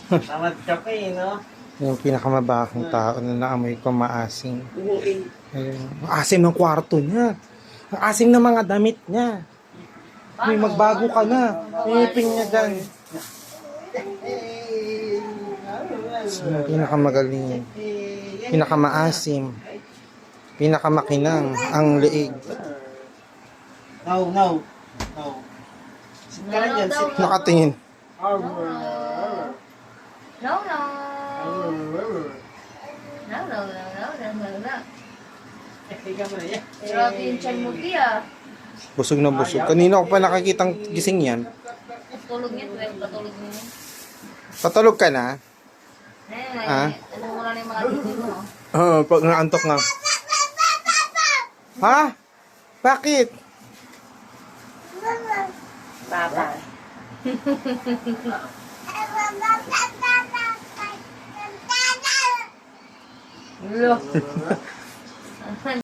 Tamad ka pa eh, no? Yung pinakamabahong tao na naamoy ko maasim. Ayun. Ang asim ng kwarto niya. Ang asim ng mga damit niya. May magbago ka na. Ipin niya dyan. Yung pinakamagaling. Pinakamaasim. Pinakamakinang. Ang liig. No, no. No. Sit ka lang dyan, sit. Nakatingin. No, no. No, no, no, no, no, no. Higa mo na yan. Grabe yung tiyan mo, Pia. Busog na busog. Kanina ko pa nakakitang gising yan. Tulog niya, 12 patulog niya. Patulog ka na? Ah? Ano mo na yung mga dito mo? Oo, pag naantok nga. Ha? Bakit? Papa. Lo.